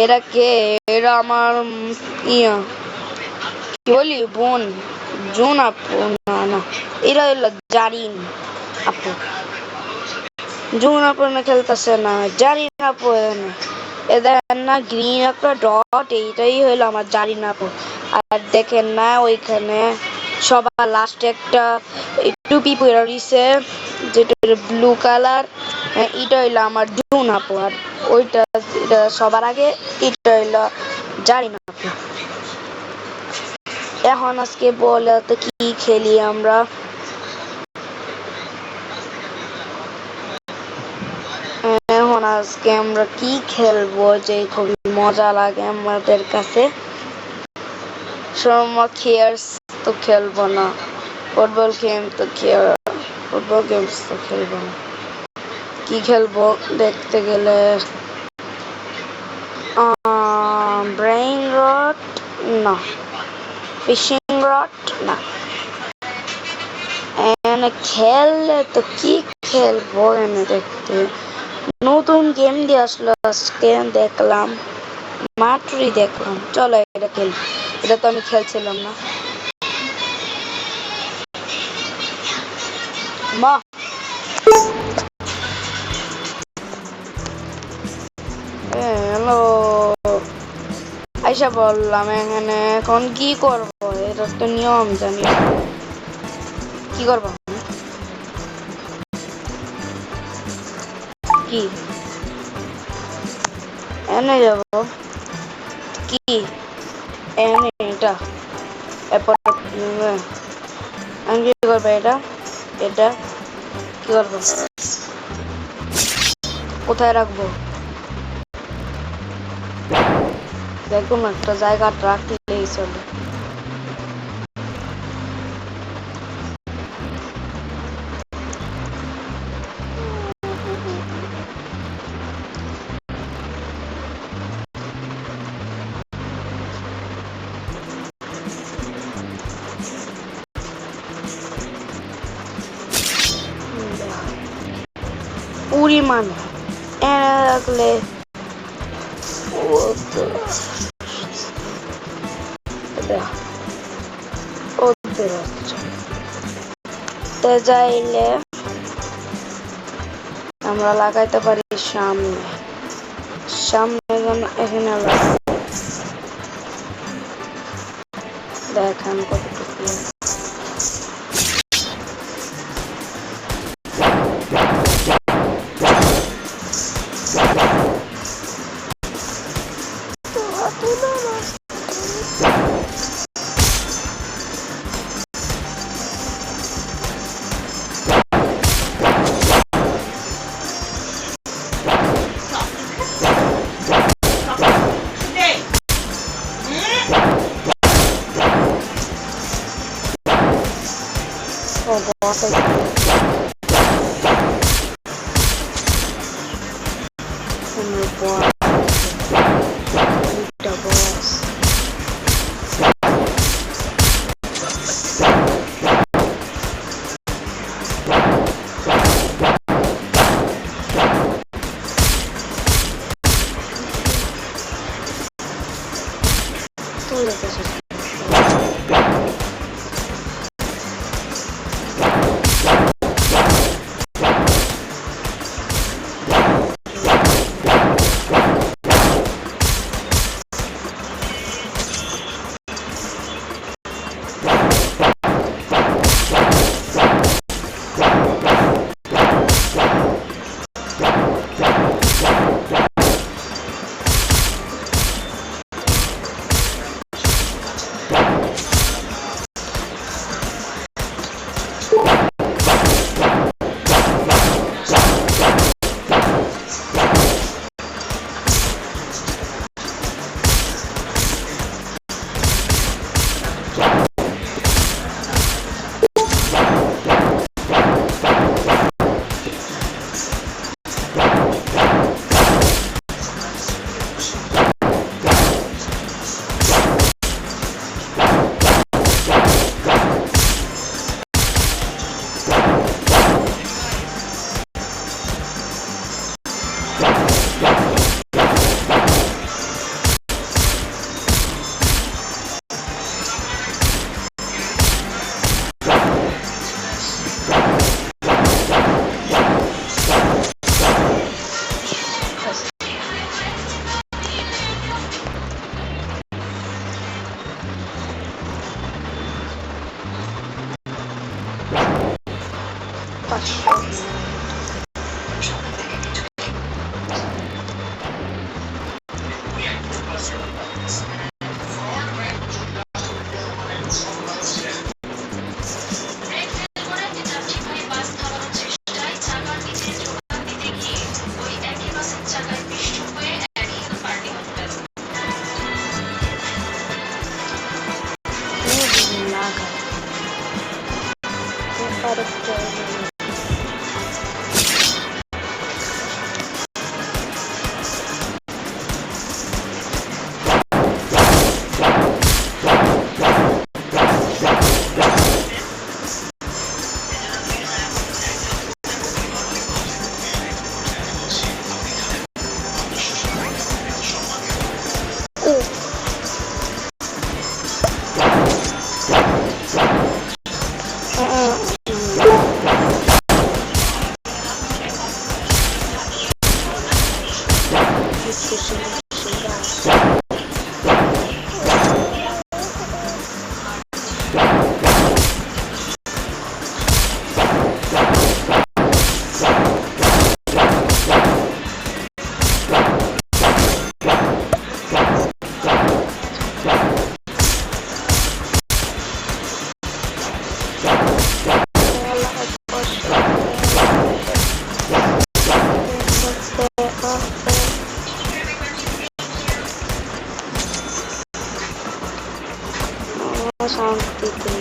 এরা কে? এরা আমার ইয়া কি বলি বোন, জুন আপু। না না, এরা হলো জারিন আপু। জুন আপু না খেলতেছে না, জারিন আপু এখানে। এ দেখেন না গ্রিন একটা ডট, এইটাই হলো আমার জারিন আপু। আর দেখেন না ওইখানে সবার লাস্টে একটা টুপি পরে রইছে যেটা ব্লু কালার, এটা হইলো আমার জুন আপু। আর ওইটা সবার আগে এটা হইলো জারিন আপু। এখন আজকে বলে তো কি খেলি আমরা? এখন আজকে আমরা কি খেলবো যে খুবই মজা লাগে আমাদের কাছে? শর্মা খেয়ার্স তো খেলবো না, ফুটবল গেমস তো খেলবো না। কি খেলবো দেখতে গেলে ব্রেইন রট না, ফিশিং রট না। খেললে তো কি খেলবো এনে দেখতে? নতুন গেম দিয়ে আসলো আজকে, দেখলাম মাত্রই দেখলাম। চলো এটা খেলি, এটা তো আমি খেলছিলাম না। মা হ্যালো, আইসা বললাম এখানে এখন কি করবো? এটা তো নিয়ম জানি। কি করবো? কি এনে যাব? কি এনে এটা এরপর আমি কি করবো? এটা এটা কি করবো? কোথায় রাখবো? দেখুন একটা জায়গা রাখলেই চলে। পরিমাণ এনে রাখলে তো চাইলে আমরা লাগাইতে পারি সামনে সামনে, এখানে দেখেন কতটুকু। শান্তিতে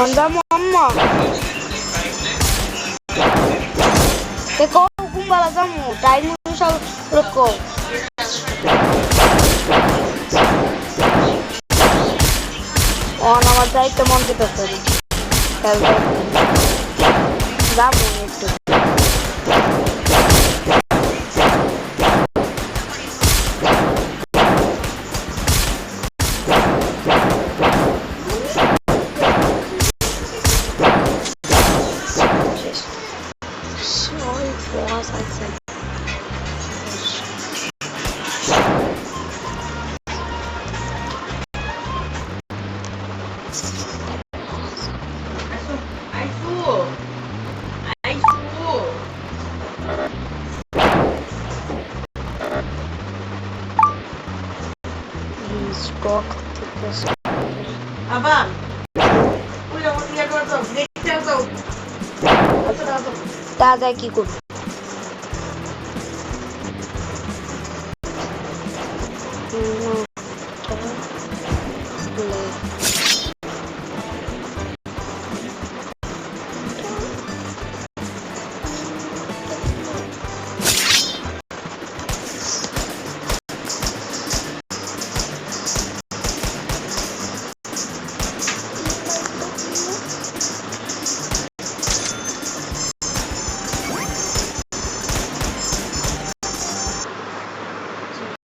Andamos amma. Teko kumbala kamu, time usah reko. Oh nama saya teman kita tadi. Kalau kamu itu. Stock tikus. Abang, udah mau tinggal 2 tahun, dia tahu. Dadah কি করব